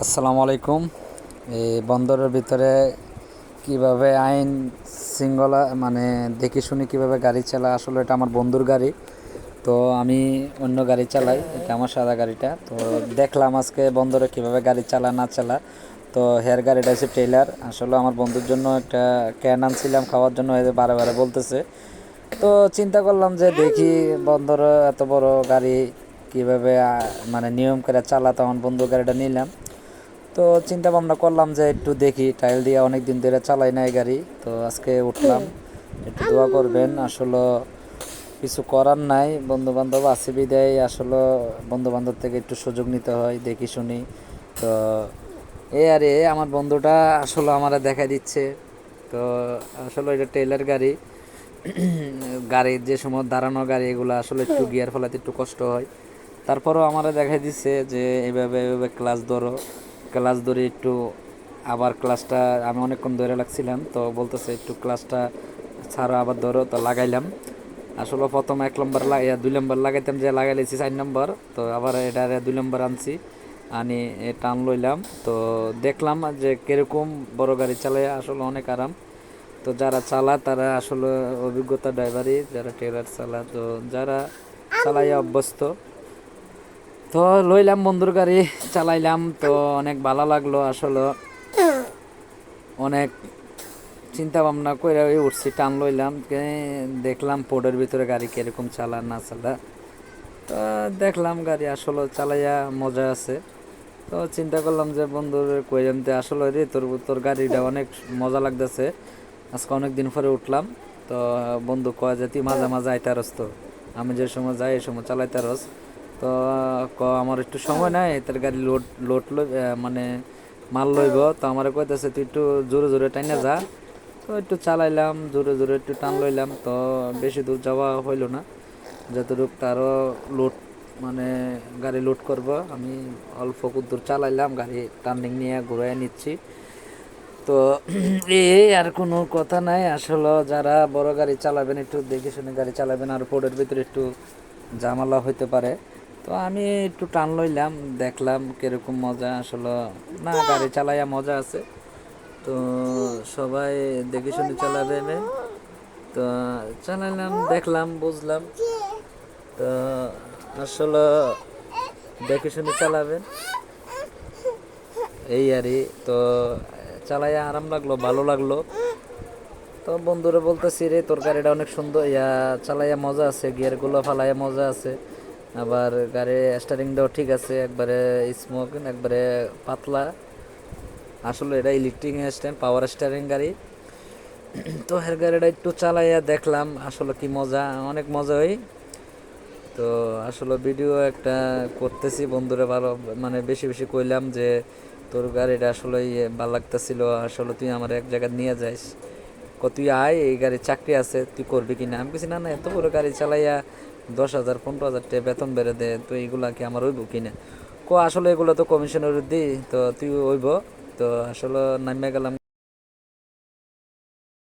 আসসালামু আলাইকুম। এই বন্দরের ভিতরে কিভাবে আইন শৃঙ্খলা দেখে শুনে কিভাবে গাড়ি চালা, আসলে এটা আমার বন্ধুর গাড়ি। তো আমি অন্য গাড়ি চালাই, এটা আমার সাদা গাড়িটা। তো দেখলাম আজকে বন্দরে কিভাবে গাড়ি চালা না চালা। তো হেয়ার গাড়িটা হচ্ছে ট্রেলার। আসলে আমার বন্ধুর জন্য একটা ক্যান আনছিলাম খাওয়ার জন্য, বারে বারে বলতেছে। তো চিন্তা করলাম যে দেখি বন্দরে এত বড় গাড়ি কিভাবে নিয়ম করে চালা। তো আমার বন্ধুর গাড়িটা নিলাম। তো চিন্তা ভাবনা করলাম যে একটু দেখি, টাইল দিয়ে অনেক দিন ধরে চালাই না এই গাড়ি। তো আজকে উঠলাম, একটু দোয়া করবেন। আসলে কিছু করার নাই, বন্ধু বান্ধব আছে বিদায় আসলে বন্ধু বান্ধব থেকে একটু সুযোগ নিতে হয় দেখি শুনি। তো আরে আমার বন্ধুটা আসলে আমারা দেখাই দিচ্ছে। তো আসলে এটা টেইলার গাড়ি। গাড়ির যে সময় দাঁড়ানো গাড়ি এগুলো আসলে একটু গিয়ার ফেলাতে একটু কষ্ট হয়। তারপরও আমারা দেখাই দিচ্ছে যে এইভাবে এইভাবে ক্লাস ধরো, ক্লাস ধরে একটু আবার ক্লাসটা আমি অনেকক্ষণ ধরে লাগছিলাম। তো বলতেছে একটু ক্লাসটা ছাড়ো আবার ধরো। তো লাগাইলাম। আসলে প্রথম 1 নম্বর 2 নম্বর লাগাইতাম, যে লাগাইছি 4 নম্বর। তো আবার এটা 2 নম্বর আনছি, আনি টান লইলাম। তো দেখলাম যে কিরকম বড় গাড়ি চালায় আসলে অনেক আরাম। তো যারা চালা তারা আসলে অভিজ্ঞতা ড্রাইভারই, যারা ট্রেলার চালা, তো যারা চালাইয়া অভ্যস্ত। তো লইলাম বন্ধুর গাড়ি, চালাইলাম। তো অনেক ভালো লাগলো আসলে। অনেক চিন্তা ভাবনা করে উঠছি, টান লইলাম, দেখলাম পোর্টের ভিতরে গাড়ি কিরকম চালা না চালা। তো দেখলাম গাড়ি আসলে চালাইয়া মজা আছে। তো চিন্তা করলাম যে বন্ধুর কইলাম যে আসলে রে তোর তোর গাড়িটা অনেক মজা লাগতেছে, আজকে অনেক দিন পরে উঠলাম। তো বন্ধু কয় যে তুই মাঝে মাঝে আইতারস, তো আমি যে সময় যাই এই সময় চালাইতারস। তো আমার একটু সময় নাই, তোর গাড়ি লোড লোড লই মাল লইব। তো আমার কইতেছে তুই একটু জোরে জোরে টাইনা যা। তো একটু চালাইলাম, জোরে জোরে একটু টান লইলাম। তো বেশি দূর যাওয়া হইল না, যতটুকু তারও লোড মানে গাড়ি লোড করব আমি অল্প দূর চালাইলাম, গাড়ি টার্নিং নিয়ে ঘুরাই নিচ্ছি। তো আর কোনো কথা নাই। আসলে যারা বড় গাড়ি চালাবেন একটু দেখে শুনে গাড়ি চালাবেন, আর রোডের ভিতরে একটু ঝামেলা হইতে পারে। তো আমি একটু টান লইলাম, দেখলাম কিরকম মজা আসলে। না, গাড়ি চালাইয়া মজা আছে। তো সবাই দেখে শুনে চালাবে। তো চালাইলাম, দেখলাম, বুঝলাম। তো আসলে দেখে শুনে চালাবেন এই আরই। তো চালাইয়া আরাম লাগলো, ভালো লাগলো। তো বন্ধুরা বলতেছি রে তোর গাড়িটা অনেক সুন্দর, চালাইয়া মজা আছে, গিয়ারগুলো ফালাইয়া মজা আছে। আবার গাড়ির স্টারিংটাও ঠিক আছে, একবারে স্মুথ, একবারে পাতলা। আসলে এটা ইলেকট্রিক স্ট্যান্ড পাওয়ার স্টারিং গাড়ি। তো হের গাড়িটা একটু চালাইয়া দেখলাম আসলে কি মজা, অনেক মজা হয়। তো আসলে ভিডিও একটা করতেছি বন্ধুরা, ভালো বেশি বেশি কইলাম যে তোর গাড়িটা আসলে ভালো লাগতেছিল, আসলে তুই আমার এক জায়গায় নিয়ে যাস। তুই আয়, এই গাড়ির চাকরি আছে, তুই করবি কিনা। আমি কিছু না না, এত বড় গাড়ি চালাইয়া 10,000 15,000 টাকা বেতন বেড়ে দে, তো এইগুলা কি আমার হইব কিনা। আসলে এগুলো তো কমিশনের দিই, তো তুই হইব। তো আসলে নামিয়ে গেলাম